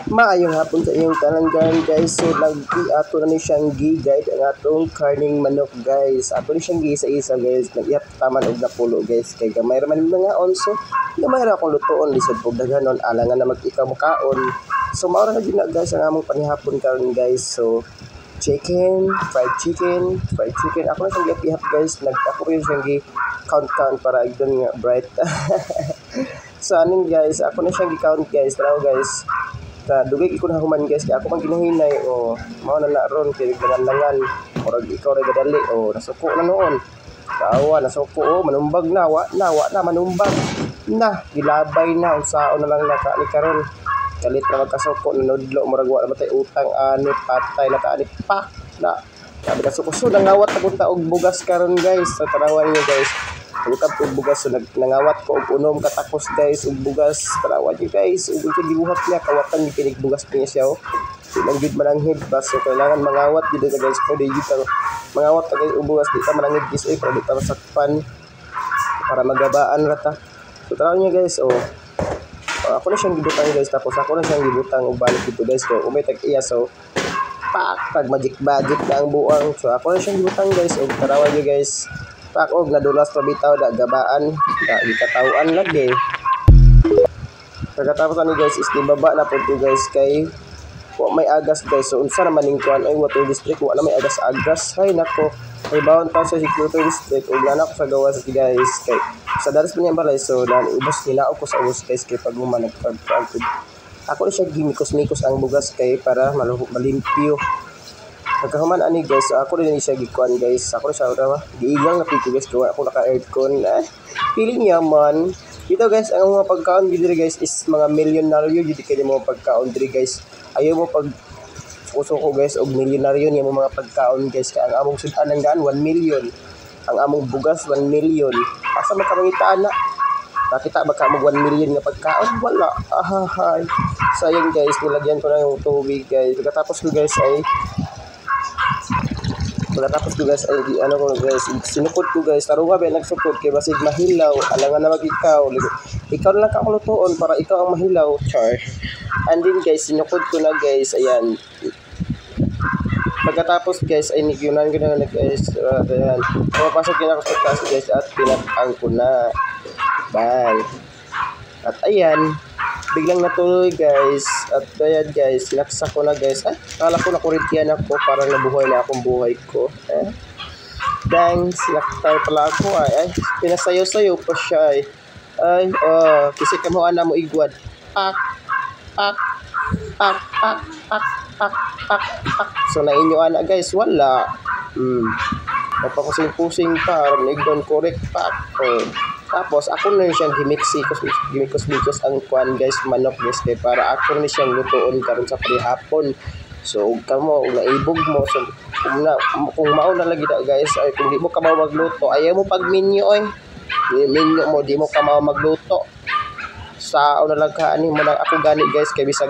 Maayong hapon sa iyong talanggan guys. So ato na ni siyang gi-guide ang atong karning manok guys. Ato ni siyang gi-isa-isa guys. Nag-iap taman og napulo guys. Kay gamay raman mga onso. Gamay ra akong lutoon lisod pug daghanon alangan na mag-ikaw mukaon. So mao ra na gyud na guys ang among panihapon karon guys. So fried chicken. Ako na siyang gi-ihap guys. Ako rin siyang gi-count para igdon nga bright. So aning guys, ako na siyang gi-count guys. Taraw guys. Dugay ko na human guys, kaya ako man ginahinay o mao na ron kay langan murag ikaw ra gadali o nasuko na noon. Kawa nasuko o manumbag na manumbag na gilabay na unsaon na lang naka ni karon. Kalit na magkasuko nudlo murag wa matay utang ani patay na kaani pak na. Sabi ka suko so nangawat ta og bugas karon guys sa tarawan niyo guys. Pagkatap og bugas so nangawat ko og unom katapos guys og bugas tarawan niyo guys ug ito gibuhat niya kawatan ni pinig bugas niya siya oh. Silang gid mananghid ba so kailangan mangawat gid ka guys pwede gid ka mangawat ka guys og bugas di ka mananghid guys para di ka masakpan para magabaan ra ta. So tarawan niyo guys oh. Ako na siyang gibutang guys tapos ako na siyang gibutang og balik dito guys so umay tag-iya so pag magic na ang buang so ako na siyang gibutang guys og tarawan niyo guys pak og nadulas pa bitaw da gabaan da gikatawan lagi. Pagkatapos ani guys is baba na pud guys kay wa may agas guys so unsa naman ning kuan ay water district wa na may agas hay nako may bawon pa sa security district ug na ko sa gawas guys kay sa daras pa niya balay so dan ubos nila ko sa ubos guys kay pag managpagkuan ako na siya gimikos-mikos ang bugas kay para malimpyo. Pagkahuman ani guys, so ako rin siya gikuan guys. Ako siya ora giigang na pito guys kaya ako naka-aircon. Feeling yaman. Dito guys, ang mga pagkaon diri guys is mga milyonaryo dito kay mga pagkaon diri guys. Ayaw mo pag uso ko guys og milyonaryo niya mga pagkaon guys kay ang among sudan ang gaan 1 million. Ang among bugas 1 million. Asa makamangitaan na? Nakita ba ka mag 1 million nga pagkaon? Wala. Ahahay. Sayang guys, nilagyan ko na yung tubig guys. Pagkatapos ko guys ay ano ko guys sinukod ko guys tarunga ba nagsukod kay basig mahilaw alangan na mag-ikaw na lang ka lutoon para ikaw ang mahilaw char and then guys sinukod ko na guys ayan pagkatapos guys ay nigyunan ko na guys ayan pumapasok yun ako sa class guys at pinatang ko na bye at ayan biglang natuloy guys at ayan guys sinaksak ko na guys ay kala ko nakurintiyan ako parang nabuhay na akong buhay ko dang sinaktar pala ako ay pinasayo-sayo pa siya ay kasi kamuhan na mo igwad pak so na inyo ana guys wala napakusing-pusing pa nagdon correct pak tapos ako na siyang gimikos ang kuan guys manok guys kay para ako na siyang lutoon karon sa prihapon so kamo ug naibog mo so kung mao na lagi da guys ay kung di mo ka magluto ayaw mo pag menu menu mo di mo ka magluto sa na lang ka ani mo lang ako gani guys kay bisag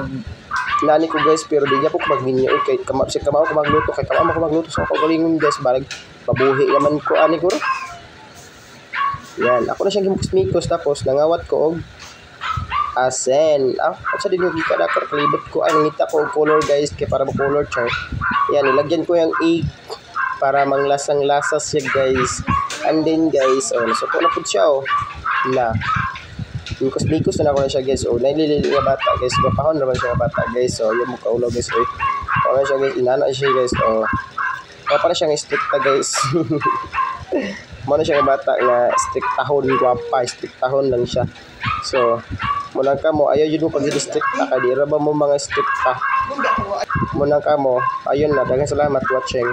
nani ko guys pero di niya po mag menu kay kamao ko magluto kay kamao ko magluto so ako galingon guys balag pabuhi naman ko ani ko yan, ako na siyang gimikos tapos nangawat ko og asen. At sa din yung gikadakar kalibot ko ang nita ko og color guys kay para mo-color chart. Yan, nilagyan ko yung egg para manglasang-lasa siya guys. And then guys, nasuko na po siya na mikos-mikos na ako na siya guys. Naililili nga bata guys. Mapahon naman siya nga bata guys. Yung mukha ulo guys. Ako na siya guys, inana siya guys. Para siyang stricta guys. Muna siya nga bata nga strict tahon guwapa strict tahon lang siya so muna ka mo ayaw yun mo pag strict ta kay di ra ba mo mga strict ta muna ka mo ayun na daghang salamat watching.